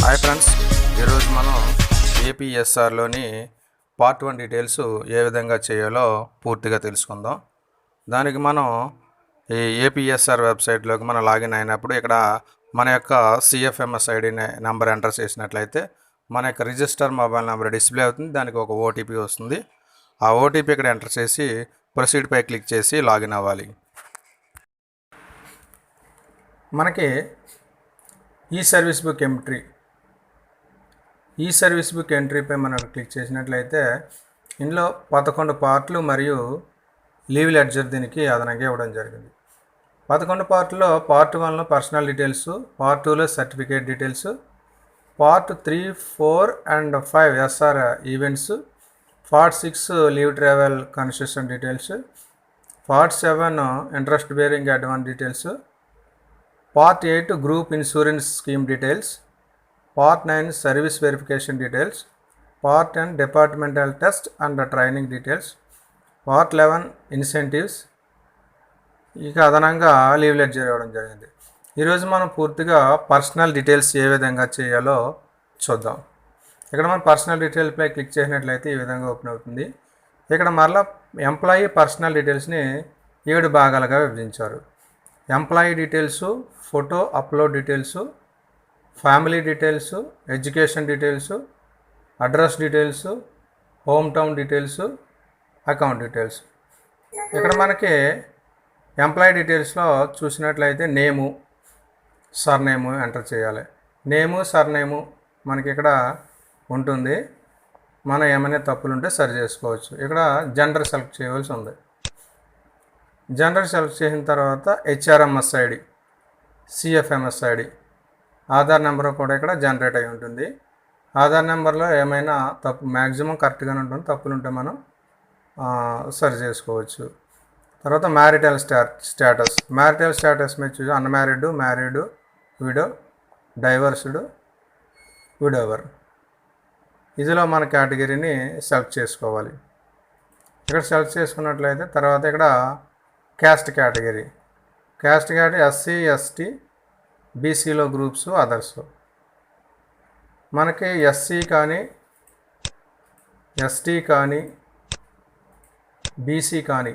Hi friends, ఈరోజు మనం ఏపీఎస్ఆర్లోని part 1 details ఏ విధంగా చేయాలో పూర్తిగా తెలుసుకుందాం. దానికి మనం ఈ ఏపీఎస్ఆర్ వెబ్సైట్లోకి మనం లాగిన్ అయినప్పుడు ఇక్కడ మన యొక్క సిఎఫ్ఎంఎస్ ఐడి నెంబర్ ఎంటర్ చేసినట్లయితే మన యొక్క రిజిస్టర్ మొబైల్ నెంబర్ డిస్ప్లే అవుతుంది. దానికి ఒక ఓటీపీ వస్తుంది. ఆ ఓటీపీ ఇక్కడ ఎంటర్ చేసి ప్రొసీడ్ పై క్లిక్ చేసి లాగిన్ అవ్వాలి. మనకి ఈ సర్వీస్ బుక్ ఎంట్రీపై మనం క్లిక్ చేసినట్లయితే ఇందులో 11 పార్ట్లు మరియు లీవ్ లెడ్జర్ దీనికి అదనంగా ఇవ్వడం జరిగింది. 11 పార్ట్లో పార్ట్ 1లో పర్సనల్ డీటెయిల్స్, పార్ట్ 2లో certificate details, part 3, 4 and 5 SR events, part 6 leave travel concession details, part 7 interest bearing advance details, part 8 group insurance scheme details, part 9 service verification details, part 10 departmental test and training details, part 11 incentives, ఇక అదనంగా leave ledger ఇవ్వడం జరిగింది. ఈరోజు మనం పూర్తిగా personal details ఏ విధంగా చేయాలో చూద్దాం. ఇక్కడ మనం పర్సనల్ డీటెయిల్పై క్లిక్ చేసినట్లయితే ఈ విధంగా ఓపెన్ అవుతుంది. ఇక్కడ మరలా ఎంప్లాయీ పర్సనల్ డీటెయిల్స్ని 7 భాగాలుగా విభజించారు. Employee details, photo upload details, family details, education details, address details, home town details, account details. ఇక్కడ మనకి ఎంప్లాయీ డీటెయిల్స్లో చూసినట్లయితే నేము, సర్నేము ఎంటర్ చేయాలి. నేము, సర్నేము మనకి ఇక్కడ ఉంటుంది. మనం ఏమైనా తప్పులు ఉంటే సరి చేసుకోవచ్చు. ఇక్కడ జెండర్ సెలెక్ట్ చేయవలసి ఉంది. జెండర్ సెలెక్ట్ చేసిన తర్వాత HRMS ID, CFMS ID, Aadhaar number కూడా ఇక్కడ జనరేట్ అయి ఉంటుంది. ఆధార్ నెంబర్లో ఏమైనా తప్పు మ్యాక్సిమం కరెక్ట్గానే ఉంటుంది, తప్పులు ఉంటే మనం సరి చేసుకోవచ్చు. తర్వాత మ్యారిటల్ స్టేటస్ మీద చూసి unmarried, married, widow, divorced, widower, ఇదిలో మన కేటగిరీని సెలెక్ట్ చేసుకోవాలి. ఇక్కడ సెలెక్ట్ చేసుకున్నట్లయితే తర్వాత ఇక్కడ క్యాస్ట్ కేటగిరీ ఎస్సీ, ఎస్టీ, బీసీలో గ్రూప్స్, అదర్స్. మనకి ఎస్సీ కానీ, ఎస్టీ కానీ, బీసీ కానీ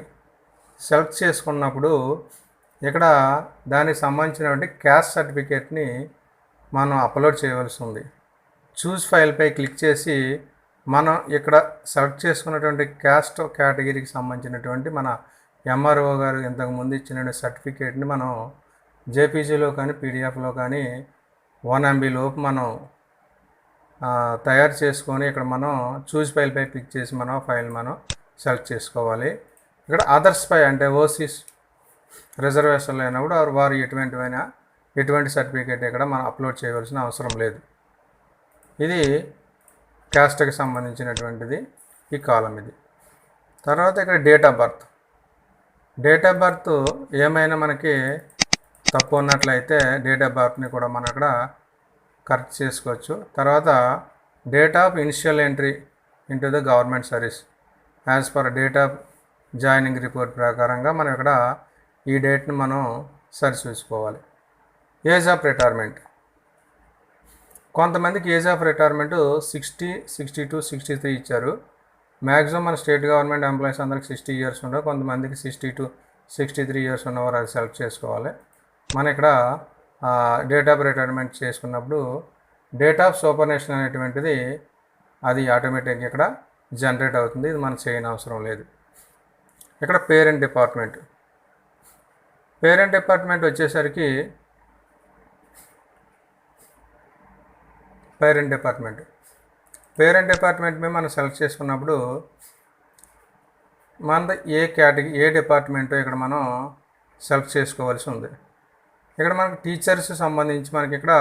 సెలెక్ట్ చేసుకున్నప్పుడు ఇక్కడ దానికి సంబంధించినటువంటి క్యాస్ట్ సర్టిఫికేట్ని మనం అప్లోడ్ చేయవలసి ఉంది. చూస్ ఫైల్పై క్లిక్ చేసి మనం ఇక్కడ సెలెక్ట్ చేసుకున్నటువంటి క్యాస్ట్ కేటగిరీకి సంబంధించినటువంటి మన ఎంఆర్ఓ గారు ఇంతకుముందు ఇచ్చిన సర్టిఫికేట్ని మనం జేపీజీలో కానీ పీడిఎఫ్లో కానీ 1 MB లోపు మనం తయారు చేసుకొని ఇక్కడ మనం చూస్ ఫైల్పై క్లిక్ చేసి మనం ఫైల్ మనం సెలెక్ట్ చేసుకోవాలి. ఇక్కడ అదర్స్ పై అంటే ఓసీస్ రిజర్వేషన్లు అయినప్పుడు వారు ఎటువంటి సర్టిఫికేట్ ఇక్కడ మనం అప్లోడ్ చేయవలసిన అవసరం లేదు. ఇది క్యాస్ట్కి సంబంధించినటువంటిది ఈ కాలం ఇది. తర్వాత ఇక్కడ డేట్ ఆఫ్ బర్త్ ఏమైనా మనకి తప్పు ఉన్నట్లయితే డేట్ ఆఫ్ బర్త్ని కూడా మనం అక్కడ కరెక్ట్ చేసుకోవచ్చు. తర్వాత date of initial entry into the government service as per date of joining report ప్రకారంగా మనం ఇక్కడ ఈ డేట్ని మనం సరి చూసుకోవాలి. ఏజ్ ఆఫ్ రిటైర్మెంట్, కొంతమందికి ఏజ్ ఆఫ్ రిటైర్మెంట్ 60, 62, 63 ఇచ్చారు. మ్యాక్సిమం మన స్టేట్ గవర్నమెంట్ ఎంప్లాయీస్ అందరికి 60 ఇయర్స్ ఉండవు. కొంతమందికి 62, 63 ఇయర్స్ ఉన్నవారు అది సెలెక్ట్ చేసుకోవాలి. మన ఇక్కడ డేట్ ఆఫ్ రిటైర్మెంట్ చేసుకున్నప్పుడు డేట్ ఆఫ్ సూపర్నేషన్ అనేటువంటిది అది ఆటోమేటిక్గా ఇక్కడ జనరేట్ అవుతుంది. ఇది మనం చేయని అవసరం లేదు. ఇక్కడ పేరెంట్ డిపార్ట్మెంట్ వచ్చేసరికి పేరెంట్ డిపార్ట్మెంట్ మీద మనం సెలెక్ట్ చేసుకున్నప్పుడు మనది ఏ డిపార్ట్మెంటో ఇక్కడ మనం సెలెక్ట్ చేసుకోవాల్సి ఉంది. ఇక్కడ మనకి టీచర్స్ సంబంధించి మనకి ఇక్కడ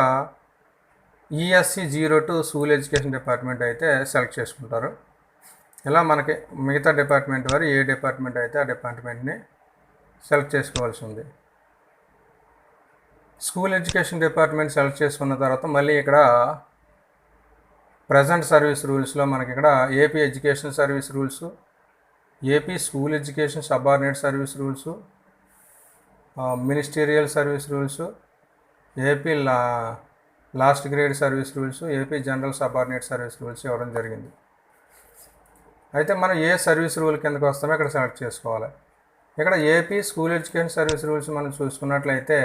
ESC 02 స్కూల్ ఎడ్యుకేషన్ డిపార్ట్మెంట్ అయితే సెలెక్ట్ చేసుకుంటారు. ఇలా మనకి మిగతా డిపార్ట్మెంట్ వారు ఏ డిపార్ట్మెంట్ అయితే ఆ డిపార్ట్మెంట్ని సెలెక్ట్ చేసుకోవాల్సి ఉంది. స్కూల్ ఎడ్యుకేషన్ డిపార్ట్మెంట్ సెలెక్ట్ చేసుకున్న తర్వాత మళ్ళీ ఇక్కడ ప్రజెంట్ సర్వీస్ రూల్స్లో మనకి ఇక్కడ AP education service rules, AP school education subordinate service rules, ministerial service rules, AP last grade service rules, AP general subordinate service rules ఇవ్వడం జరిగింది. అయితే మనం ఏ సర్వీస్ రూల్ కిందకి వస్తామో ఇక్కడ సెలెక్ట్ చేసుకోవాలి. ఇక్కడ AP school education service rules మనం చూసుకున్నట్లయితే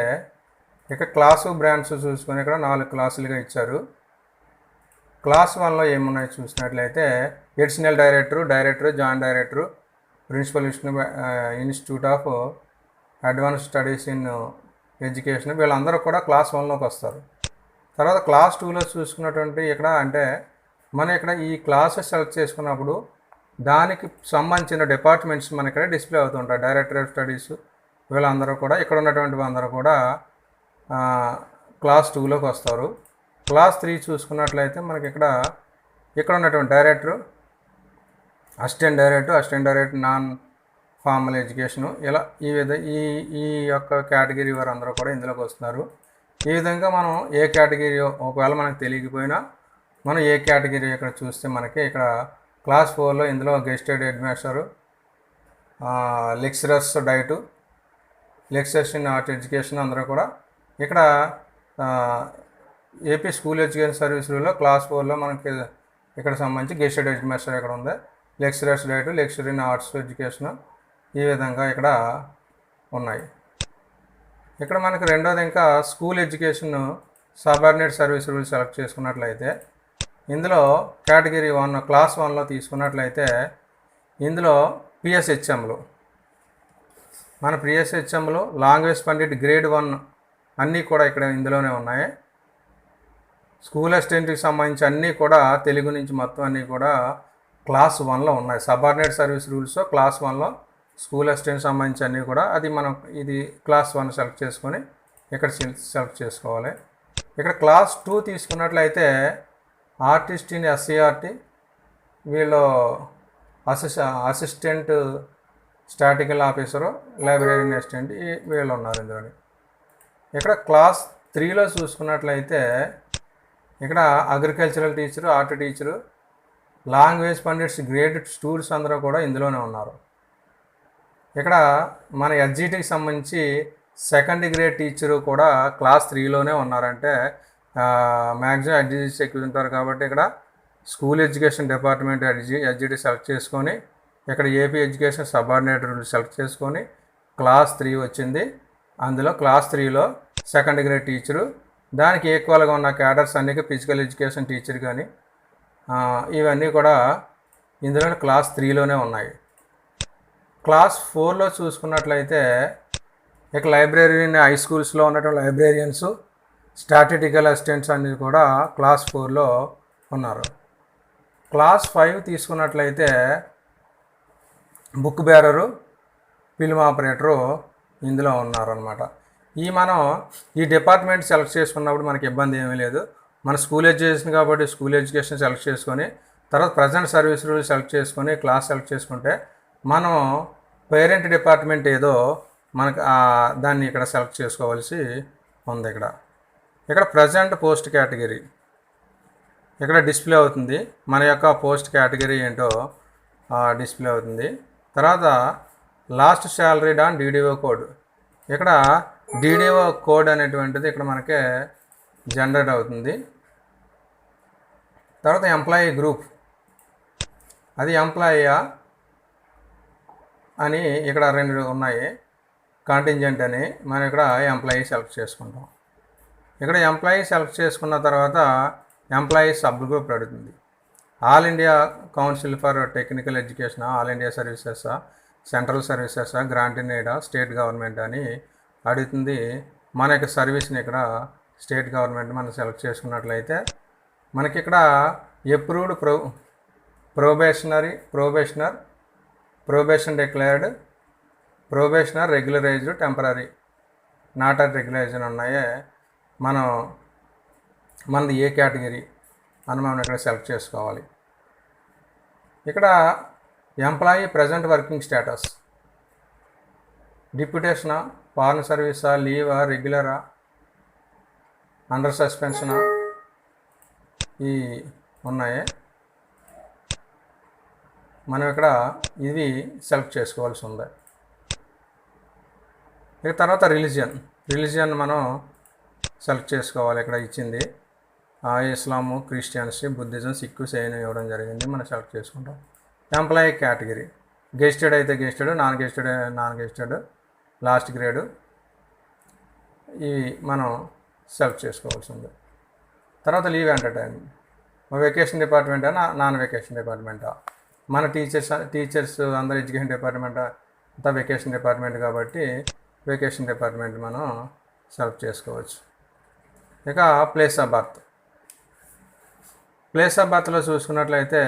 ఇక్కడ క్లాసు బ్రాండ్స్ చూసుకొని ఇక్కడ 4 క్లాసులుగా ఇచ్చారు. క్లాస్ 1లో ఏమున్నాయో చూసినట్లయితే additional director, joint director, principal institute of advance studies in education, వీళ్ళందరూ కూడా క్లాస్ 1లోకి వస్తారు. తర్వాత క్లాస్ 2లో చూసుకున్నటువంటి ఇక్కడ అంటే మనం ఇక్కడ ఈ క్లాసెస్ సెలెక్ట్ చేసుకున్నప్పుడు దానికి సంబంధించిన డిపార్ట్మెంట్స్ మన ఇక్కడ డిస్ప్లే అవుతుంటాయి. డైరెక్టర్ ఆఫ్ స్టడీస్ వీళ్ళందరూ కూడా ఇక్కడ ఉన్నటువంటి అందరూ కూడా క్లాస్ 2లోకి వస్తారు. క్లాస్ 3 చూసుకున్నట్లయితే మనకి ఇక్కడ ఉన్నటువంటి director, assistant director non formal education, ఇలా ఈ యొక్క కేటగిరీ వారు అందరూ కూడా ఇందులోకి వస్తున్నారు. ఈ విధంగా మనం ఏ కేటగిరీ ఒకవేళ మనకు తెలియకపోయినా మనం ఏ కేటగిరీ ఇక్కడ చూస్తే మనకి ఇక్కడ క్లాస్ 4లో ఇందులో gazetted head master, lecturers DIET, lecturers in art education అందరూ కూడా ఇక్కడ ఏపీ స్కూల్ ఎడ్యుకేషన్ సర్వీస్ రూల్లో క్లాస్ 4లో మనకి ఇక్కడ సంబంధించి గెస్టెడ్ హెడ్ మాస్టర్ ఇక్కడ ఉంది, lecturers DIET, lecture in arts education ఈ విధంగా ఇక్కడ ఉన్నాయి. ఇక్కడ మనకి రెండోది ఇంకా school education subordinate service rule select చేసుకున్నట్లయితే ఇందులో కేటగిరీ 1 క్లాస్ 1లో తీసుకున్నట్లయితే ఇందులో పిఎస్హెచ్ఎంలు, మన పిఎస్హెచ్ఎంలు లాంగ్వేజ్ పండిట్ గ్రేడ్ 1 అన్నీ కూడా ఇక్కడ ఇందులోనే ఉన్నాయి. స్కూల్ అసిస్టెంట్కి సంబంధించి అన్నీ కూడా తెలుగు నుంచి మొత్తం అన్నీ కూడా క్లాస్ 1లో ఉన్నాయి. సబార్డినేట్ సర్వీస్ రూల్స్ క్లాస్ 1లో స్కూల్ అసిస్టెంట్ సంబంధించి అన్నీ కూడా అది మనం ఇది క్లాస్ 1 సెలెక్ట్ చేసుకొని ఇక్కడ సెలెక్ట్ చేసుకోవాలి. ఇక్కడ క్లాస్ 2 తీసుకున్నట్లయితే ఆర్టిస్ట్ ఇన్ ఎస్సీఆర్టీ వీళ్ళు assistant statistical officer, library assistant వీళ్ళు ఉన్నారు ఇందులో. ఇక్కడ క్లాస్ 3లో చూసుకున్నట్లయితే ఇక్కడ agricultural teacher, art teacher, language pundits grade students అందరూ కూడా ఇందులోనే ఉన్నారు. ఇక్కడ మన ఎస్జిటికి సంబంధించి సెకండ్ గ్రేడ్ టీచరు కూడా క్లాస్ 3లోనే ఉన్నారంటే మ్యాక్సిమం ఎస్జిటి ఎక్కువ ఉంటారు. కాబట్టి ఇక్కడ school education department SGT select చేసుకొని ఇక్కడ AP education subordinate rule select చేసుకొని క్లాస్ 3 వచ్చింది. అందులో క్లాస్ 3లో సెకండ్ గ్రేడ్ టీచరు, దానికి ఈక్వల్గా ఉన్న క్యాడర్స్ అన్నీ ఫిజికల్ ఎడ్యుకేషన్ టీచర్ కానీ ఇవన్నీ కూడా ఇందులో క్లాస్ 3లోనే ఉన్నాయి. క్లాస్ 4లో చూసుకున్నట్లయితే ఇక లైబ్రరీని హై స్కూల్స్లో ఉన్నటువంటి లైబ్రేరియన్స్, స్టాటిస్టికల్ అసిస్టెంట్స్ అన్నీ కూడా క్లాస్ 4లో ఉన్నారు. క్లాస్ 5 తీసుకున్నట్లయితే బుక్ బేరరు, ఫిల్మ్ ఆపరేటరు ఇందులో ఉన్నారనమాట. మనం ఈ డిపార్ట్మెంట్ సెలెక్ట్ చేసుకున్నప్పుడు మనకి ఇబ్బంది ఏమీ లేదు. మన స్కూల్ ఎడ్యుకేషన్ కాబట్టి స్కూల్ ఎడ్యుకేషన్ సెలెక్ట్ చేసుకొని తర్వాత ప్రజెంట్ సర్వీస్ రూల్ సెలెక్ట్ చేసుకొని క్లాస్ సెలెక్ట్ చేసుకుంటే మనం పేరెంట్ డిపార్ట్మెంట్ ఏదో మనకు దాన్ని ఇక్కడ సెలెక్ట్ చేసుకోవాల్సి ఉంది. ఇక్కడ ప్రజెంట్ పోస్ట్ కేటగిరీ ఇక్కడ డిస్ప్లే అవుతుంది. మన యొక్క పోస్ట్ కేటగిరీ ఏంటో డిస్ప్లే అవుతుంది. తర్వాత last salary on DDO code, ఇక్కడ డిడిఓ కోడ్ అనేటువంటిది ఇక్కడ మనకి జనరేట్ అవుతుంది. తర్వాత ఎంప్లాయీ గ్రూప్, అది ఎంప్లాయీయా అని ఇక్కడ 2 ఉన్నాయి. కాంటింజెంట్ అని మనం ఇక్కడ ఎంప్లాయీ సెలెక్ట్ చేసుకుంటాం. ఇక్కడ ఎంప్లాయీ సెలెక్ట్ చేసుకున్న తర్వాత ఎంప్లాయీ సబ్ గ్రూప్ అడుగుతుంది. All India council for technical education, all India services, central services, grant in aid, state government అని అడుగుతుంది. మన యొక్క సర్వీస్ని ఇక్కడ స్టేట్ గవర్నమెంట్ మనం సెలెక్ట్ చేసుకున్నట్లయితే మనకి ఇక్కడ approved probation declared, probationer, regularized, temporary, not at regularization ఉన్నాయి. మనది ఏ కేటగిరీ అని మనం ఇక్కడ సెలెక్ట్ చేసుకోవాలి. ఇక్కడ ఎంప్లాయీ ప్రజెంట్ వర్కింగ్ స్టేటస్, డిప్యుటేషనా, ఫారెన్ సర్వీసా, లీవా, రెగ్యులరా, అండర్ సస్పెన్షనా ఈ ఉన్నాయి. మనం ఇక్కడ ఇది సెలెక్ట్ చేసుకోవాల్సి ఉంది. ఇక తర్వాత రిలీజియన్ మనం సెలెక్ట్ చేసుకోవాలి. ఇక్కడ ఇచ్చింది ఇస్లాము, క్రిస్టియన్సీ, బుద్ధిజం, సిక్కు, సైన్ ఇవ్వడం జరిగింది. మనం సెలెక్ట్ చేసుకుంటాం. ఎంప్లాయీ కేటగిరీ గెస్టెడ్ అయితే gazetted, non gazetted, last grade ఇవి మనం సెలెక్ట్ చేసుకోవాల్సి ఉంది. తర్వాత లీవ్ ఎంటర్టైన్మెంట్ వెకేషన్ డిపార్ట్మెంటా నాన్ వెకేషన్ డిపార్ట్మెంటా? మన టీచర్స్ అందరు ఎడ్యుకేషన్ డిపార్ట్మెంట్ అంతా వెకేషన్ డిపార్ట్మెంట్ కాబట్టి వెకేషన్ డిపార్ట్మెంట్ మనం సెలెక్ట్ చేసుకోవచ్చు. ఇక ప్లేస్ ఆఫ్ బర్త్ బర్త్లో చూసుకున్నట్లయితే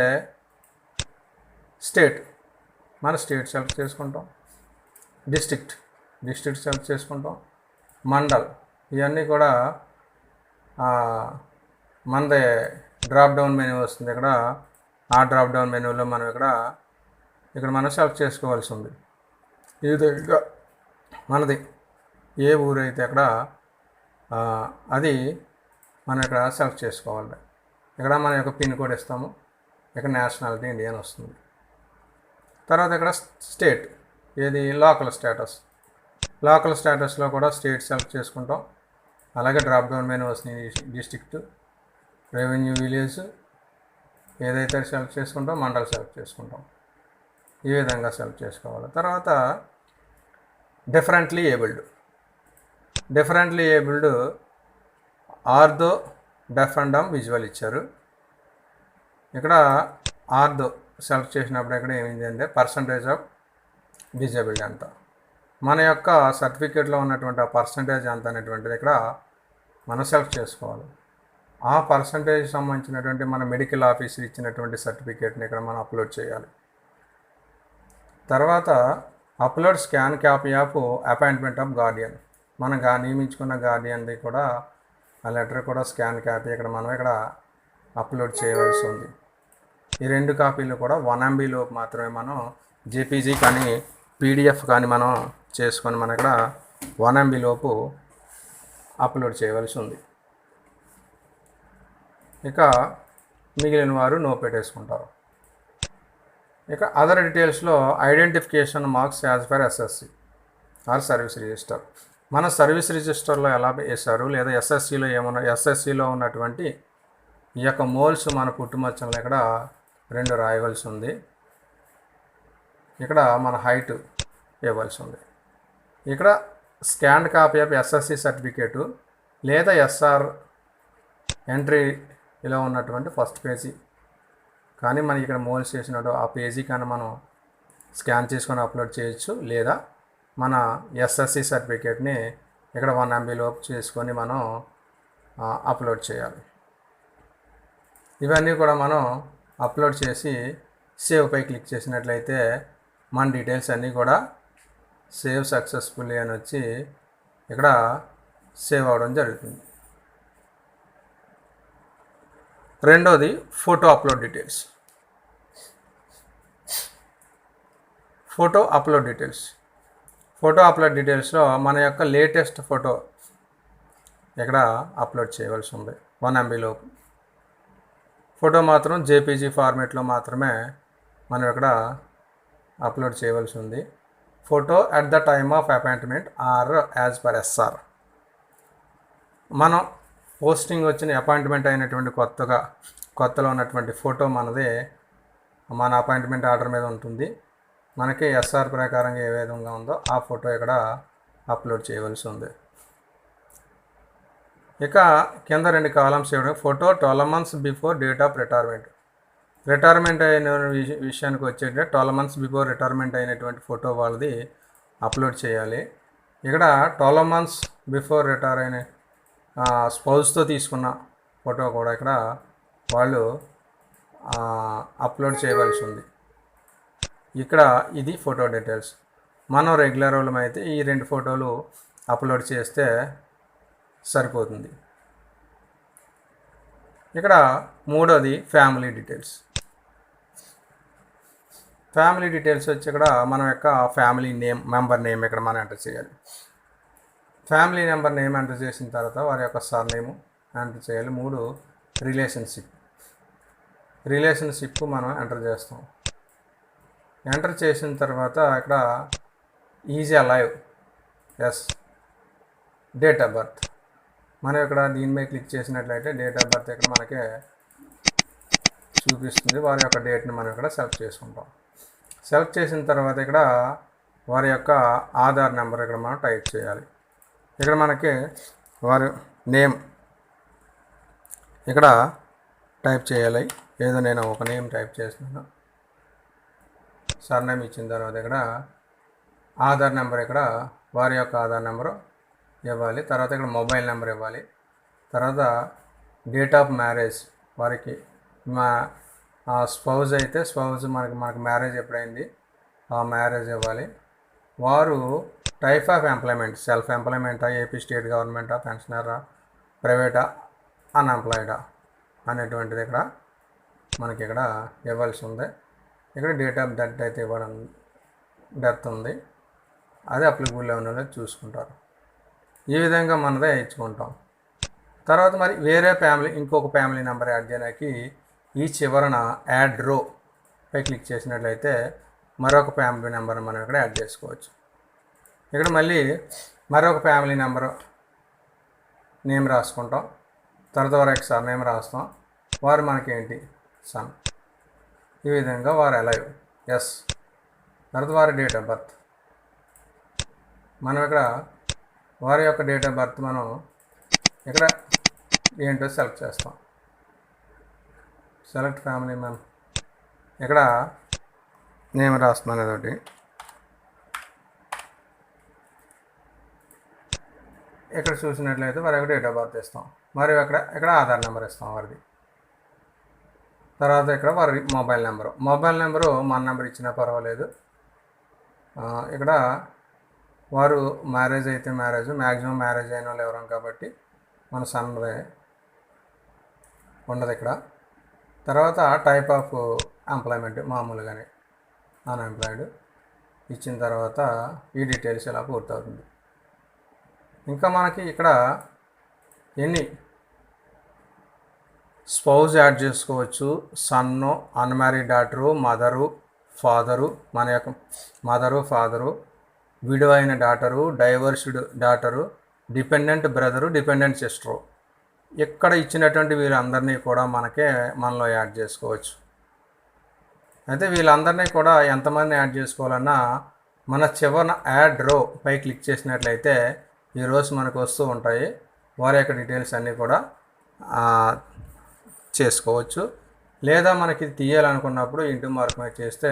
స్టేట్ సెలెక్ట్ చేసుకుంటాం. డిస్ట్రిక్ట్ సెలెక్ట్ చేసుకుంటాం. మండల్ ఇవన్నీ కూడా మనది డ్రాప్ డౌన్ మెనూ వస్తుంది. ఇక్కడ ఆ డ్రాప్ డౌన్ మెనూలో మనం ఇక్కడ మనం సెలెక్ట్ చేసుకోవాల్సి ఉంది. ఈ విధంగా మనది ఏ ఊరు అయితే అక్కడ అది మనం ఇక్కడ సెలెక్ట్ చేసుకోవాలి. ఇక్కడ మన యొక్క పిన్ కోడ్ ఇస్తాము. ఇక్కడ నేషనాలిటీ ఇండియన్ వస్తుంది. తర్వాత ఇక్కడ స్టేట్ ఏది లోకల్ స్టేటస్లో కూడా స్టేట్ సెలెక్ట్ చేసుకుంటాం. అలాగే డ్రాప్ డౌన్ మెనూ వస్తుంది. డిస్ట్రిక్ట్, రెవెన్యూ, విలేజ్ ఏదైతే సెలెక్ట్ చేసుకుంటాం, మండల్ సెలెక్ట్ చేసుకుంటాం. ఈ విధంగా సెలెక్ట్ చేసుకోవాలి. తర్వాత differently abled ortho, deaf and dumb, visual ఇచ్చారు. ఇక్కడ ఆర్థో సెలెక్ట్ చేసినప్పుడు ఇక్కడ ఏమైంది అంటే పర్సంటేజ్ ఆఫ్ డిజబిలిటీ అంత, మన యొక్క సర్టిఫికేట్లో ఉన్నటువంటి ఆ పర్సంటేజ్ అంత అనేటువంటిది ఇక్కడ మనం సెలెక్ట్ చేసుకోవాలి. ఆ పర్సంటేజ్ సంబంధించినటువంటి మన మెడికల్ ఆఫీసర్ ఇచ్చినటువంటి సర్టిఫికేట్ని ఇక్కడ మనం అప్లోడ్ చేయాలి. తర్వాత upload scan copy of appointment of Guardian, మనం నియమించుకున్న గార్డియన్ది కూడా ఆ లెటర్ కూడా స్కాన్ కాపీ మనం ఇక్కడ అప్లోడ్ చేయవలసి ఉంది. ఈ 2 కాపీలు కూడా 1 MB మాత్రమే మనం జేపీజీ కానీ పీడిఎఫ్ కానీ మనం చేసుకొని మనం ఇక్కడ 1 MB అప్లోడ్ చేయవలసి ఉంది. ఇక మిగిలిన వారు నో పెట్టేసుకుంటారు. ఇక అదర్ డీటెయిల్స్లో identification marks as per SSC or service register, మన సర్వీస్ రిజిస్టర్లో ఎలా వేశారు లేదా ఎస్ఎస్సిలో ఉన్నటువంటి ఈ యొక్క మోల్స్ మన పుట్టుమచ్చంలో ఇక్కడ 2 రాయవలసి ఉంది. ఇక్కడ మన హైట్ ఇవ్వాల్సి ఉంది. ఇక్కడ scanned copy of SSC certificate లేదా ఎస్ఆర్ ఎంట్రీలో ఉన్నటువంటి ఫస్ట్ పేజీ కానీ మనకి ఇక్కడ మోల్స్ చేసినట్టు ఆ పేజీ కానీ మనం స్కాన్ చేసుకొని అప్లోడ్ చేయొచ్చు. లేదా మన ఎస్ఎస్సి సర్టిఫికేట్ని ఇక్కడ 1 MB చేసుకొని మనం అప్లోడ్ చేయాలి. ఇవన్నీ కూడా మనం అప్లోడ్ చేసి సేవ్పై క్లిక్ చేసినట్లయితే మన డీటెయిల్స్ అన్నీ కూడా సేవ్ సక్సెస్ఫుల్లీ అని వచ్చి ఇక్కడ సేవ్ అవ్వడం జరుగుతుంది. రెండోది photo upload details. Photo upload డీటెయిల్స్లో మన యొక్క లేటెస్ట్ ఫోటో ఇక్కడ అప్లోడ్ చేయవలసి ఉంది. 1 MB ఫోటో మాత్రం జేపీజీ ఫార్మేట్లో మాత్రమే మనం ఇక్కడ అప్లోడ్ చేయవలసి ఉంది. Photo at the time of appointment or as per SR, మనం పోస్టింగ్ వచ్చిన అపాయింట్మెంట్ అయినటువంటి కొత్తలో ఉన్నటువంటి ఫోటో మనదే మన అపాయింట్మెంట్ ఆర్డర్ మీద ఉంటుంది. మనకి ఎస్ఆర్ ప్రకారంగా ఏ విధంగా ఉందో ఆ ఫోటో ఇక్కడ అప్లోడ్ చేయవలసి ఉంది. ఇక కింద 2 కాలమ్స్ ఇవ్వడం. Photo 12 months before date of retirement అయిన విషయానికి వచ్చేటంటే 12 months బిఫోర్ రిటైర్మెంట్ అయినటువంటి ఫోటో వాళ్ళది అప్లోడ్ చేయాలి. ఇక్కడ 12 months బిఫోర్ రిటైర్ అయిన స్పౌస్తో తీసుకున్న ఫోటో కూడా ఇక్కడ వాళ్ళు అప్లోడ్ చేయవలసి ఉంది. ఇక్కడ ఇది ఫోటో డీటెయిల్స్. మనం రెగ్యులర్ వాళ్ళమైతే ఈ 2 ఫోటోలు అప్లోడ్ చేస్తే సరిపోతుంది. ఇక్కడ మూడోది ఫ్యామిలీ డీటెయిల్స్ వచ్చి ఇక్కడ మన యొక్క ఫ్యామిలీ మెంబర్ నేమ్ ఇక్కడ మనం ఎంటర్ చేయాలి. ఫ్యామిలీ మెంబర్ నేమ్ ఎంటర్ చేసిన తర్వాత వారి యొక్క సర్నేము ఎంటర్ చేయాలి. 3 రిలేషన్షిప్ మనం ఎంటర్ చేస్తాం. ఎంటర్ చేసిన తర్వాత ఇక్కడ is alive, yes, date of birth మనం ఇక్కడ దీని మీద క్లిక్ చేసినట్లయితే డేట్ ఆఫ్ బర్త్ ఇక్కడ మనకి చూపిస్తుంది. వారి యొక్క డేట్ని మనం ఇక్కడ సెలెక్ట్ చేసుకుంటాం. సెలెక్ట్ చేసిన తర్వాత ఇక్కడ వారి యొక్క ఆధార్ నెంబర్ ఇక్కడ మనం టైప్ చేయాలి. ఇక్కడ మనకి వారి నేమ్ ఇక్కడ టైప్ చేయాలి. ఏదో నేను ఒక నేమ్ టైప్ చేస్తున్నాను. సర్నేమ్ ఇచ్చిన తర్వాత ఇక్కడ ఆధార్ నెంబర్ ఇక్కడ వారి యొక్క ఆధార్ నెంబరు ఇవ్వాలి. తర్వాత ఇక్కడ మొబైల్ నెంబర్ ఇవ్వాలి. తర్వాత డేట్ ఆఫ్ మ్యారేజ్ వారికి మా స్పౌజ్ అయితే స్పౌజ్ మనకి మ్యారేజ్ ఎప్పుడైంది ఆ మ్యారేజ్ ఇవ్వాలి. వారు టైప్ ఆఫ్ ఎంప్లాయ్మెంట్ సెల్ఫ్ ఎంప్లాయ్మెంటా, ఏపీ స్టేట్ గవర్నమెంటా, పెన్షనరా, ప్రైవేటా, అన్ఎంప్లాయిడా అనేటువంటిది ఇక్కడ మనకి ఇక్కడ ఇవ్వాల్సి ఉంది. ఇక్కడ డేట్ ఆఫ్ డెత్ అయితే ఇవ్వడం డెత్ ఉంది, అది అప్లికబుల్ లెవెల్లో చూసుకుంటారు. ఈ విధంగా మనదే ఇచ్చుకుంటాం. తర్వాత మరి వేరే ఫ్యామిలీ ఇంకొక ఫ్యామిలీ నెంబర్ యాడ్ చేయడానికి ఈ చివరన యాడ్ రో పై క్లిక్ చేసినట్లయితే మరొక ఫ్యామిలీ నెంబర్ మనం ఇక్కడ యాడ్ చేసుకోవచ్చు. ఇక్కడ మళ్ళీ మరొక ఫ్యామిలీ నెంబరు నేమ్ రాసుకుంటాం. తర్వాత వారి సార్ నేమ్ రాస్తాం. వారు మనకి ఏంటి సన్. ఈ విధంగా వారు అలైవ్ ఎస్. తర్వాత వారి డేట్ ఆఫ్ బర్త్ మనం ఇక్కడ వారి యొక్క డేట్ ఆఫ్ బర్త్ మనం ఇక్కడ ఏంటో సెలెక్ట్ చేస్తాం. సెలెక్ట్ ఫ్యామిలీ మెంబర్ ఇక్కడ నేమ్ రాస్తున్నాను ఏదోటి. ఇక్కడ చూసినట్లయితే వారి యొక్క డేట్ ఆఫ్ బర్త్ ఇస్తాం. మరియు ఇక్కడ ఆధార్ నెంబర్ ఇస్తాం వారిది. తర్వాత ఇక్కడ వారి మొబైల్ నెంబరు మన నెంబర్ ఇచ్చినా పర్వాలేదు. ఇక్కడ వారు మ్యారేజ్ అయితే మ్యారేజ్, మ్యాక్సిమం మ్యారేజ్ అయిన వాళ్ళు ఎవరం కాబట్టి మన సన్దే ఉండదు ఇక్కడ. తర్వాత టైప్ ఆఫ్ ఎంప్లాయ్మెంట్ మామూలుగానే అన్ఎంప్లాయిడ్ ఇచ్చిన తర్వాత ఈ డీటెయిల్స్ ఇలా పూర్తవుతుంది. ఇంకా మనకి ఇక్కడ ఎన్ని స్పౌజ్ యాడ్ చేసుకోవచ్చు. సన్ను, అన్మ్యారీడ్ డాటరు, మదరు, ఫాదరు, మన యొక్క మదరు, ఫాదరు, విడో అయిన daughter, divorced daughter, dependent brother, dependent sister. ఇక్కడ ఇచ్చినటువంటి వీళ్ళందరినీ కూడా మనలో యాడ్ చేసుకోవచ్చు. అయితే వీళ్ళందరినీ కూడా ఎంతమంది యాడ్ చేసుకోవాలన్నా మన చివరన యాడ్ రో పై క్లిక్ చేసినట్లయితే ఈరోజు మనకు వస్తూ ఉంటాయి. వారి యొక్క డీటెయిల్స్ అన్నీ కూడా చేసుకోవచ్చు. లేదా మనకి తీయాలనుకున్నప్పుడు ఇంటూ మార్క్ మీద చేస్తే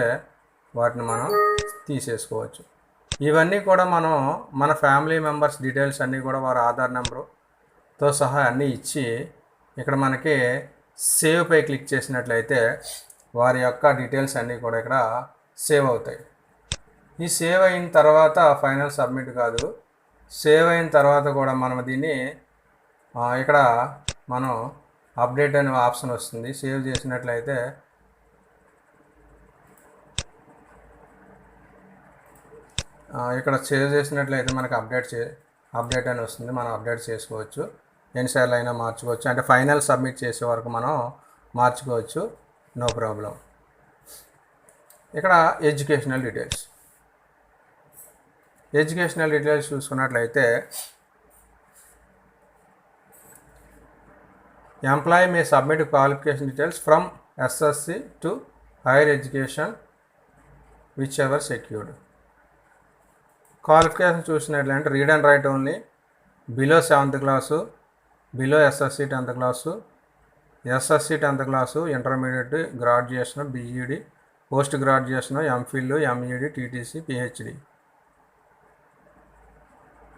వాటిని మనం తీసేసుకోవచ్చు. ఇవన్నీ కూడా మనం మన ఫ్యామిలీ మెంబర్స్ డీటెయిల్స్ అన్నీ కూడా వారి ఆధార్ నెంబరుతో సహా అన్నీ ఇచ్చి ఇక్కడ మనకి సేవ్ పై క్లిక్ చేసినట్లయితే వారి యొక్క డీటెయిల్స్ అన్నీ కూడా ఇక్కడ సేవ్ అవుతాయి. ఈ సేవ్ అయిన తర్వాత ఫైనల్ సబ్మిట్ కాదు, సేవ్ అయిన తర్వాత కూడా మనం దీన్ని ఇక్కడ మనం అప్డేట్ అనే ఆప్షన్ వస్తుంది. సేవ్ చేసినట్లయితే ఇక్కడ సేవ్ చేసినట్లయితే మనకు అప్డేట్ అని వస్తుంది. మనం అప్డేట్ చేసుకోవచ్చు, ఎన్నిసార్లు అయినా మార్చుకోవచ్చు. అంటే ఫైనల్ సబ్మిట్ చేసే వరకు మనం మార్చుకోవచ్చు, నో ప్రాబ్లం. ఇక్కడ ఎడ్యుకేషనల్ డీటెయిల్స్ చూసుకున్నట్లయితే employee may submit qualification details from SSC to higher education whichever secured. Qualification చూసినట్లయితే read and write only, below 7th class, below SSC 10th class, SSC 10th class, intermediate, graduation, BEd, post graduation, MPhil, MEd, TTC, PhD.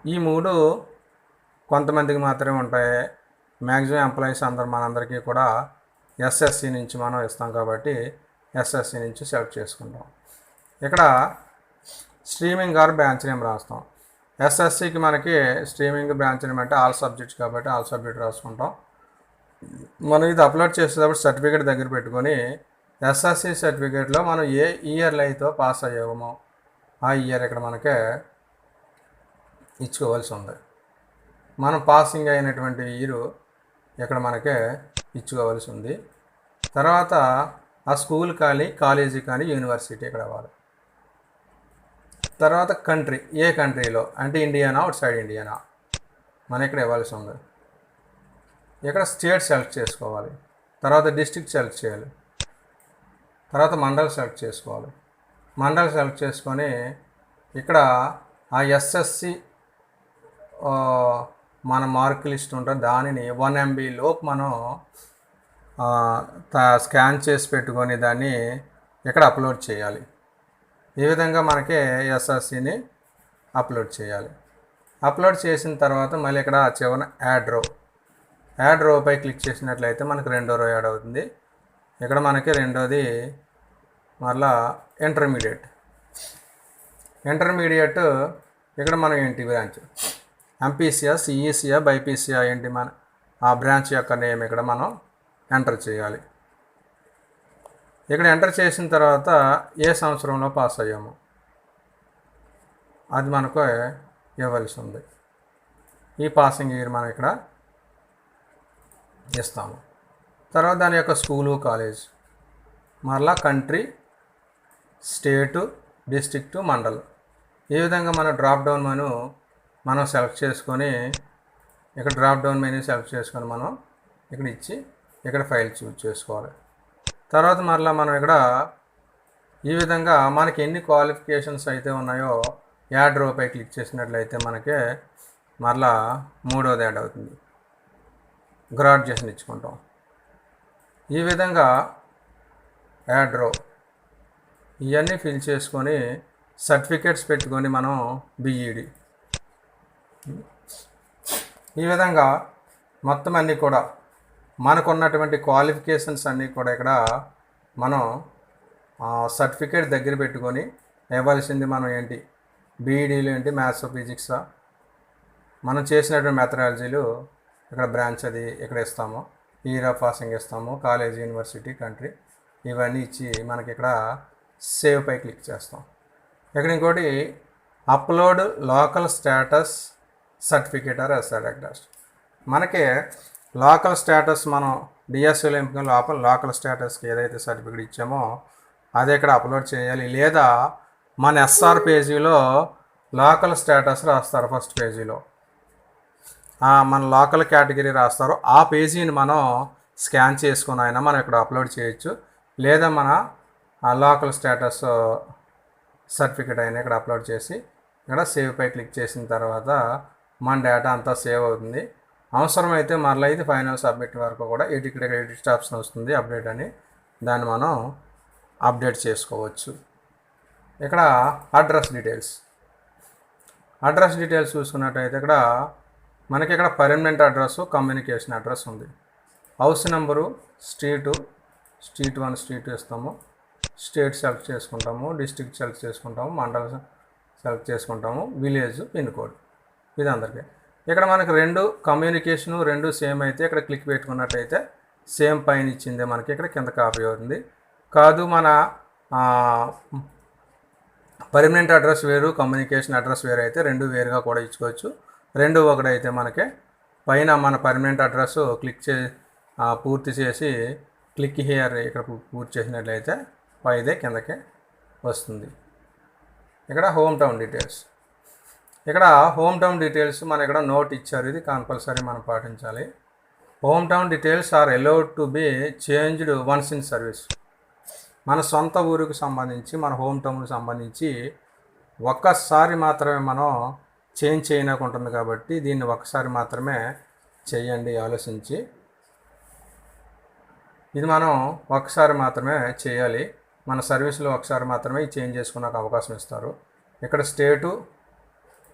ఈ 3 కొంతమందికి మాత్రమే ఉంటాయి. Maximum employees మనందరికీ కూడా SSC నుంచి మనం ఇస్తాం కాబట్టి ఎస్ఎస్సి నుంచి సెలెక్ట్ చేసుకుంటాం. ఇక్కడ స్ట్రీమింగ్ ఆర్ బ్రాంచ్ నేమ్ రాస్తాం. ఎస్ఎస్సికి మనకి స్ట్రీమింగ్ బ్రాంచ్ నేమ్ అంటే ఆల్ సబ్జెక్ట్స్ కాబట్టి ఆల్ సబ్జెక్ట్ రాసుకుంటాం. మనం ఇది అప్లోడ్ చేసేటప్పుడు సర్టిఫికేట్ దగ్గర పెట్టుకొని ఎస్ఎస్సి సర్టిఫికేట్లో మనం ఏ ఇయర్లో అయితే పాస్ అయ్యామో ఆ ఇయర్ ఇక్కడ మనకే ఇచ్చుకోవాల్సి ఉంది. మనం పాసింగ్ అయినటువంటి ఇయర్ ఇక్కడ మనకే ఇచ్చుకోవాల్సి ఉంది. తర్వాత ఆ స్కూల్ కానీ కాలేజీ కానీ యూనివర్సిటీ ఇక్కడ అవ్వాలి. తర్వాత కంట్రీ, ఏ కంట్రీలో అంటే ఇండియానా అవుట్ సైడ్ ఇండియానా మన ఇక్కడ ఇవ్వాల్సి ఉంది. ఇక్కడ స్టేట్ సెలెక్ట్ చేసుకోవాలి, తర్వాత డిస్ట్రిక్ట్ సెలెక్ట్ చేయాలి, తర్వాత మండల్ సెలెక్ట్ చేసుకోవాలి. మండల్ సెలెక్ట్ చేసుకొని ఇక్కడ ఆ ఎస్ఎస్సి మన మార్క్ లిస్ట్ ఉంటుంది, దానిని 1 MB లోపు మనం స్కాన్ చేసి పెట్టుకొని దాన్ని ఇక్కడ అప్లోడ్ చేయాలి. ఈ విధంగా మనకి ఎస్ఎస్సిని అప్లోడ్ చేయాలి. అప్లోడ్ చేసిన తర్వాత మళ్ళీ ఇక్కడ చివరన యాడ్ రోపై క్లిక్ చేసినట్లయితే మనకి రెండో రో యాడ్ అవుతుంది. ఇక్కడ మనకి రెండోది మళ్ళా ఇంటర్మీడియట్ ఇక్కడ మనం ఏంటి బ్రాంచ్ ఎంపీసీఆ, సిఈసీఆ, బైపీసీఆ ఏంటి మన ఆ బ్రాంచ్ యొక్క నేమ్ ఇక్కడ మనం ఎంటర్ చేయాలి. ఇక్కడ ఎంటర్ చేసిన తర్వాత ఏ సంవత్సరంలో పాస్ అయ్యాము అది మనకు ఇవ్వాల్సి ఉంది. ఈ పాసింగ్ ఇయర్ మనం ఇక్కడ ఇస్తాము. తర్వాత దాని యొక్క స్కూలు, కాలేజ్, మరలా కంట్రీ, స్టేటు, డిస్ట్రిక్టు, మండలం. ఈ విధంగా మన డ్రాప్ డౌన్ మెనూ మనం సెలెక్ట్ చేసుకొని ఇక్కడ డ్రాప్ డౌన్ మెనూ సెలెక్ట్ చేసుకొని మనం ఇక్కడ ఇచ్చి ఇక్కడ ఫైల్ చూజ్ చేసుకోవాలి. తర్వాత మరలా మనం ఇక్కడ ఈ విధంగా మనకి ఎన్ని క్వాలిఫికేషన్స్ అయితే ఉన్నాయో యాడ్ రోపై క్లిక్ చేసినట్లయితే మనకి మరలా మూడోది యాడ్ అవుతుంది, గ్రాడ్యుయేషన్ ఇచ్చుకుంటాం. ఈ విధంగా యాడ్ రో ఇవన్నీ ఫిల్ చేసుకొని సర్టిఫికేట్స్ పెట్టుకొని మనం బీఈడి ఈ విధంగా మొత్తం అన్నీ కూడా మనకున్నటువంటి క్వాలిఫికేషన్స్ అన్నీ కూడా ఇక్కడ మనం సర్టిఫికేట్ దగ్గర పెట్టుకొని ఇవ్వాల్సింది మనం ఏంటి బీఈడీలు ఏంటి మ్యాథ్స్, ఫిజిక్సా, మనం చేసినటువంటి మెథడాలజీలు ఇక్కడ బ్రాంచ్ అది ఇక్కడ ఇస్తాము, ఇయర్ ఆఫ్ పాసింగ్ ఇస్తాము, కాలేజ్, యూనివర్సిటీ, కంట్రీ ఇవన్నీ ఇచ్చి మనకి ఇక్కడ సేవ్ పై క్లిక్ చేస్తాం. ఇక్కడ ఇంకోటి upload local status certificate or SR address. మనకి లోకల్ స్టేటస్ మనం డిఎస్ఓలో ఎంపిక లోపల లోకల్ స్టేటస్కి ఏదైతే సర్టిఫికేట్ ఇచ్చామో అది ఇక్కడ అప్లోడ్ చేయాలి. లేదా మన ఎస్ఆర్ పేజీలో లోకల్ స్టేటస్ రాస్తారు, ఫస్ట్ పేజీలో మన లోకల్ కేటగిరీ రాస్తారు, ఆ పేజీని మనం స్కాన్ చేసుకుని అయినా మనం ఇక్కడ అప్లోడ్ చేయొచ్చు. లేదా మన లోకల్ స్టేటస్ సర్టిఫికేట్ అయినా ఇక్కడ అప్లోడ్ చేసి ఇక్కడ సేవ్ పై క్లిక్ చేసిన తర్వాత మన డేటా అంతా సేవ్ అవుతుంది. అవసరమైతే మరలా ఇది ఫైనల్ సబ్మిట్ వరకు కూడా ఇక్కడ ఎడిట్ ఆప్షన్ వస్తుంది, అప్డేట్ అని, దాన్ని మనం అప్డేట్ చేసుకోవచ్చు. ఇక్కడ అడ్రస్ డీటెయిల్స్ చూసుకున్నట్టయితే ఇక్కడ మనకి ఇక్కడ పర్మనెంట్ అడ్రస్, కమ్యూనికేషన్ అడ్రస్ ఉంది. హౌస్ నెంబరు, స్ట్రీట్ 1, స్ట్రీట్ ఇస్తాము, స్టేట్ సెలెక్ట్ చేసుకుంటాము, డిస్ట్రిక్ట్ సెలెక్ట్ చేసుకుంటాము, మండలం సెలెక్ట్ చేసుకుంటాము, విలేజ్, పిన్ కోడ్, ఇది అందరికీ. ఇక్కడ మనకి రెండు కమ్యూనికేషను రెండు సేమ్ అయితే ఇక్కడ క్లిక్ పెట్టుకున్నట్టయితే సేమ్ పైన ఇచ్చిందే మనకి ఇక్కడ కింద కాపీ అవుతుంది. కాదు మన పర్మనెంట్ అడ్రస్ వేరు, కమ్యూనికేషన్ అడ్రస్ వేరు అయితే రెండు వేరుగా కూడా ఇచ్చుకోవచ్చు. రెండు ఒకటైతే మనకి పైన మన పర్మనెంట్ అడ్రస్ పూర్తి చేసి క్లిక్ హియర్ ఇక్కడ పూర్తి చేసినట్లయితే పైదే కిందకే వస్తుంది. ఇక్కడ హోమ్ టౌన్ డీటెయిల్స్ మన ఇక్కడ నోట్ ఇచ్చారు, ఇది కంపల్సరీ మనం పాటించాలి. Home town details are allowed to be changed once in service. మన సొంత ఊరికి సంబంధించి మన హోమ్ టౌన్కి సంబంధించి ఒక్కసారి మాత్రమే మనం చేంజ్ చేయడానికి ఉంటుంది కాబట్టి దీన్ని ఒక్కసారి మాత్రమే చేయండి ఆలోచించి. ఇది మనం ఒకసారి మాత్రమే చేయాలి, మన సర్వీస్లో ఒకసారి మాత్రమే చేంజ్ చేసుకునే అవకాశం ఇస్తారు. ఇక్కడ స్టేటు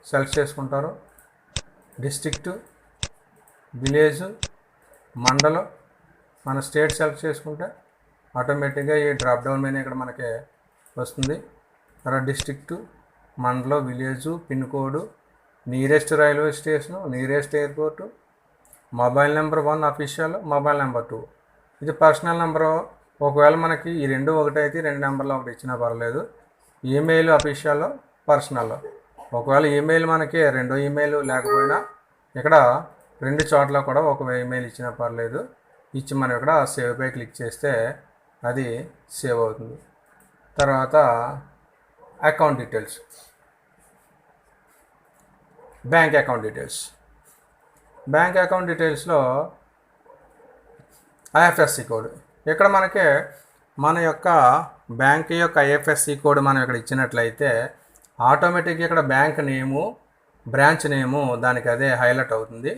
సెలెక్ట్ చేసుకుంటారు, డిస్ట్రిక్టు, విలేజ్, మండలం, మన స్టేట్ సెలెక్ట్ చేసుకుంటే ఆటోమేటిక్గా ఈ డ్రాప్ డౌన్ మెనూ ఇక్కడ మనకి వస్తుంది. తర్వాత డిస్ట్రిక్టు, మండలం, village, pin code, nearest railway station, nearest airport, mobile number 1 official, mobile number 2 ఇది పర్సనల్ నెంబరు. ఒకవేళ మనకి ఈ రెండు ఒకటైతే రెండు నెంబర్లో ఒకటి ఇచ్చినా పర్లేదు. Email official, personal. ఒకవేళ ఈమెయిల్ మనకి రెండో ఈమెయిల్ లేకపోయినా ఇక్కడ రెండు చోట్ల కూడా ఒక ఈమెయిల్ ఇచ్చినా పర్లేదు. ఇచ్చి మనం ఇక్కడ సేవ్ పై క్లిక్ చేస్తే అది సేవ్ అవుతుంది. తర్వాత అకౌంట్ డీటెయిల్స్, బ్యాంక్ అకౌంట్ డీటెయిల్స్లో ఐఎఫ్ఎస్సి కోడ్. ఇక్కడ మనకి మన యొక్క బ్యాంక్ యొక్క ఐఎఫ్ఎస్సి కోడ్ మనం ఇక్కడ ఇచ్చినట్లయితే ఆటోమేటిక్గా ఇక్కడ బ్యాంక్ నేము, బ్రాంచ్ నేము దానికి అదే హైలైట్ అవుతుంది,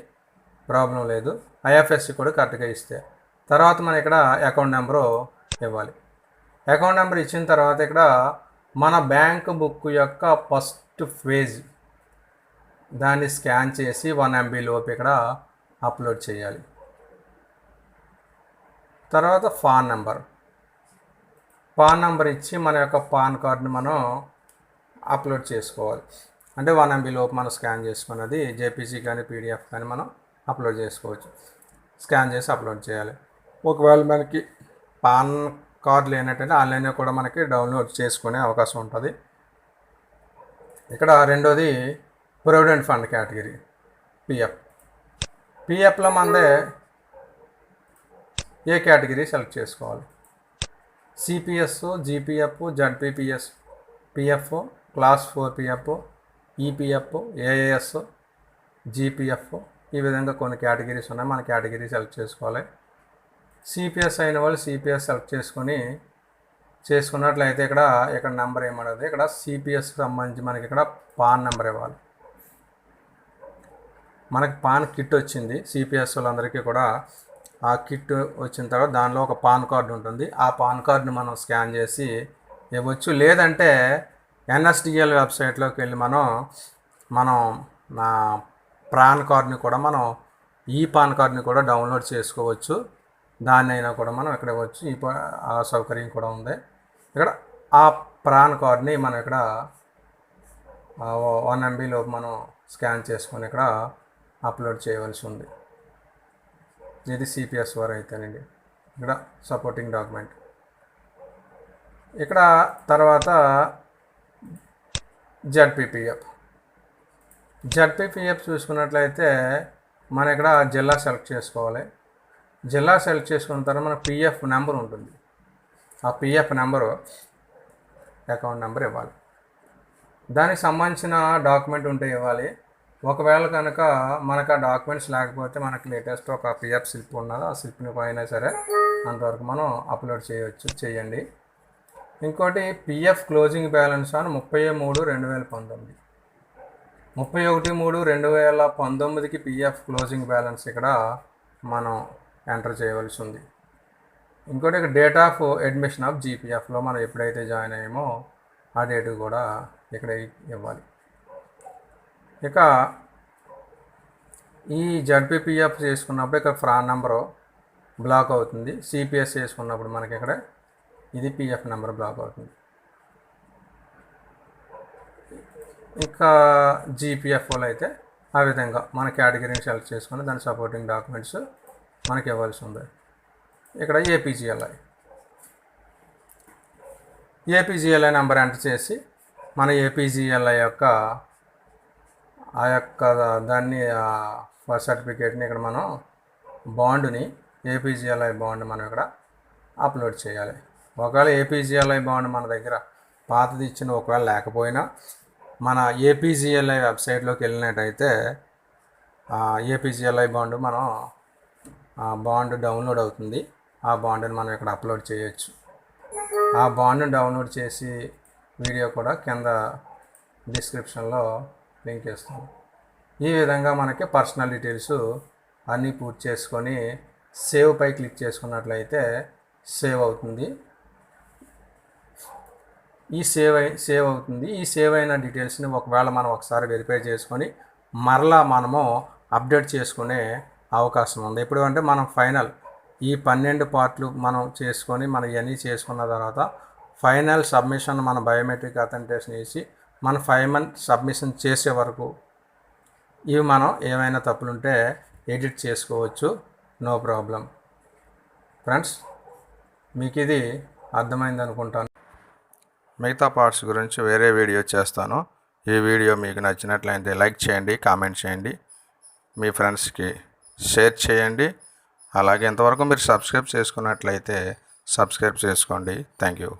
ప్రాబ్లం లేదు. ఐఎఫ్ఎస్సి కోడ్ కరెక్ట్గా ఇస్తే తర్వాత మనం ఇక్కడ అకౌంట్ నెంబరు ఇవ్వాలి. అకౌంట్ నెంబర్ ఇచ్చిన తర్వాత ఇక్కడ మన బ్యాంక్ బుక్ యొక్క ఫస్ట్ పేజ్ దాన్ని స్కాన్ చేసి 1 MB లోపు ఇక్కడ అప్లోడ్ చేయాలి. తర్వాత పాన్ నెంబర్ ఇచ్చి మన యొక్క పాన్ కార్డ్ని మనం అప్లోడ్ చేసుకోవాలి. అంటే 1 MB లోపు మనం స్కాన్ చేసుకున్నది జేపీజీ కానీ పీడిఎఫ్ కానీ మనం అప్లోడ్ చేసుకోవచ్చు. స్కాన్ చేసి అప్లోడ్ చేయాలి. ఒకవేళ మనకి పాన్ కార్డ్ లేనట్టయితే ఆన్లైన్లో కూడా మనకి డౌన్లోడ్ చేసుకునే అవకాశం ఉంటుంది. ఇక్కడ రెండోది ప్రొవిడెంట్ ఫండ్ కేటగిరీ పిఎఫ్లో మనదే ఏ కేటగిరీ సెలెక్ట్ చేసుకోవాలి. CPS, GPF, ZPPS, PF, class 4 PF, EPF, AAS, GPF, ఈ విధంగా కొన్ని కేటగిరీస్ ఉన్నాయి. మన కేటగిరీ సెలెక్ట్ చేసుకోవాలి. సిపిఎస్ అయిన వాళ్ళు సిపిఎస్ సెలెక్ట్ చేసుకున్నట్లయితే ఇక్కడ నెంబర్ ఏమన్నది, ఇక్కడ సిపిఎస్కి సంబంధించి మనకి ఇక్కడ పాన్ నెంబర్ ఇవ్వాలి. మనకి పాన్ కిట్ వచ్చింది సిపిఎస్ వాళ్ళందరికీ కూడా. ఆ కిట్ వచ్చిన తర్వాత దానిలో ఒక పాన్ కార్డు ఉంటుంది. ఆ పాన్ కార్డుని మనం స్కాన్ చేసి ఇవ్వచ్చు. లేదంటే ఎన్ఎస్డిఎల్ వెబ్సైట్లోకి వెళ్ళి మనం పాన్ కార్డుని కూడా ఈ పాన్ కార్డుని కూడా డౌన్లోడ్ చేసుకోవచ్చు. దాన్ని అయినా కూడా మనం ఇక్కడ ఇవ్వచ్చు. ఆ సౌకర్యం కూడా ఉంది. ఇక్కడ ఆ పాన్ కార్డ్ని మనం ఇక్కడ 1 MB లోపు మనం స్కాన్ చేసుకొని ఇక్కడ అప్లోడ్ చేయవలసి ఉంది. ఇది సిపిఎస్ వారు అయితేనండి. ఇక్కడ సపోర్టింగ్ డాక్యుమెంట్. ఇక్కడ తర్వాత జడ్పీపీఎఫ్ చూసుకున్నట్లయితే మనం ఇక్కడ జిల్లా సెలెక్ట్ చేసుకోవాలి. జిల్లా సెలెక్ట్ చేసుకున్న తర్వాత మన పిఎఫ్ నెంబర్ ఉంటుంది. ఆ పిఎఫ్ నెంబరు అకౌంట్ నెంబర్ ఇవ్వాలి. దానికి సంబంధించిన డాక్యుమెంట్ ఉంటే ఇవ్వాలి. ఒకవేళ కనుక మనకు ఆ డాక్యుమెంట్స్ లేకపోతే మనకు లేటెస్ట్ ఒక పిఎఫ్ స్లిప్ ఉన్నది, ఆ స్లిప్ని పోయినా సరే అంతవరకు మనం అప్లోడ్ చేయండి. ఇంకోటి పిఎఫ్ క్లోజింగ్ బ్యాలెన్స్ అని 30/3/2019, 31/3/2019కి పిఎఫ్ క్లోజింగ్ బ్యాలెన్స్ ఇక్కడ మనం ఎంటర్ చేయవలసి ఉంది. ఇంకోటి ఇక్కడ డేట్ ఆఫ్ అడ్మిషన్ ఆఫ్ జీపీఎఫ్లో మనం ఎప్పుడైతే జాయిన్ అయ్యామో ఆ డేట్ కూడా ఇక్కడ ఇవ్వాలి. ఇక ఈ జడ్పీపీఎఫ్ చేసుకున్నప్పుడు ఇక్కడ ప్రాన్ నెంబరు బ్లాక్ అవుతుంది. సిపిఎస్ చేసుకున్నప్పుడు మనకి ఇక్కడ ఇది పిఎఫ్ నెంబర్ బ్లాక్ అవుతుంది. ఇంకా జీపీఎఫ్ఓలో అయితే ఆ విధంగా మన కేటగిరీని సెలెక్ట్ చేసుకొని దాని సపోర్టింగ్ డాక్యుమెంట్స్ మనకి ఇవ్వాల్సి ఉంది. ఇక్కడ ఏపీజీఎల్ఐ నెంబర్ ఎంటర్ చేసి మన ఏపీజీఎల్ఐ యొక్క దాన్ని సర్టిఫికేట్ని ఇక్కడ మనం బాండ్ని ఏపీజీఎల్ఐ బాండ్ మనం ఇక్కడ అప్లోడ్ చేయాలి. ఒకవేళ ఏపీజీఎల్ఐ బాండ్ మన దగ్గర పాతది ఇచ్చిన ఒకవేళ లేకపోయినా మన ఏపీజీఎల్ఐ వెబ్సైట్లోకి వెళ్ళినట్టయితే ఏపీజీఎల్ఐ బాండ్ బాండ్ డౌన్లోడ్ అవుతుంది. ఆ బాండ్ని మనం ఇక్కడ అప్లోడ్ చేయొచ్చు. ఆ బాండ్ని డౌన్లోడ్ చేసి వీడియో కూడా కింద డిస్క్రిప్షన్లో లింక్ ఇస్తాను. ఈ విధంగా మనకి పర్సనల్ డీటెయిల్స్ అన్నీ పూర్తి చేసుకొని సేవ్ పై క్లిక్ చేసుకున్నట్లయితే సేవ్ అవుతుంది. ఈ సేవ్ అయిన డీటెయిల్స్ని ఒకవేళ మనం ఒకసారి వెరిఫై చేసుకొని మరలా మనము అప్డేట్ చేసుకునే అవకాశం ఉంది. ఎప్పుడు అంటే మనం ఫైనల్ ఈ 12 పార్ట్లు మనం చేసుకొని మనం ఇవన్నీ చేసుకున్న తర్వాత ఫైనల్ సబ్మిషన్ మన బయోమెట్రిక్ అథెంటికేషన్ చేసి మన 5 month సబ్మిషన్ చేసే వరకు ఇవి మనం ఏమైనా తప్పులుంటే ఎడిట్ చేసుకోవచ్చు. No problem. ఫ్రెండ్స్, మీకు ఇది అర్థమైంది అనుకుంటాను. మిగతా పార్ట్స్ గురించి వేరే వీడియో చేస్తాను. ఈ వీడియో మీకు నచ్చినట్లయితే లైక్ చేయండి, కామెంట్ చేయండి, మీ ఫ్రెండ్స్కి షేర్ చేయండి. అలాగే ఇంతవరకు మీరు సబ్స్క్రైబ్ చేసుకున్నట్లయితే సబ్స్క్రైబ్ చేసుకోండి. Thank you.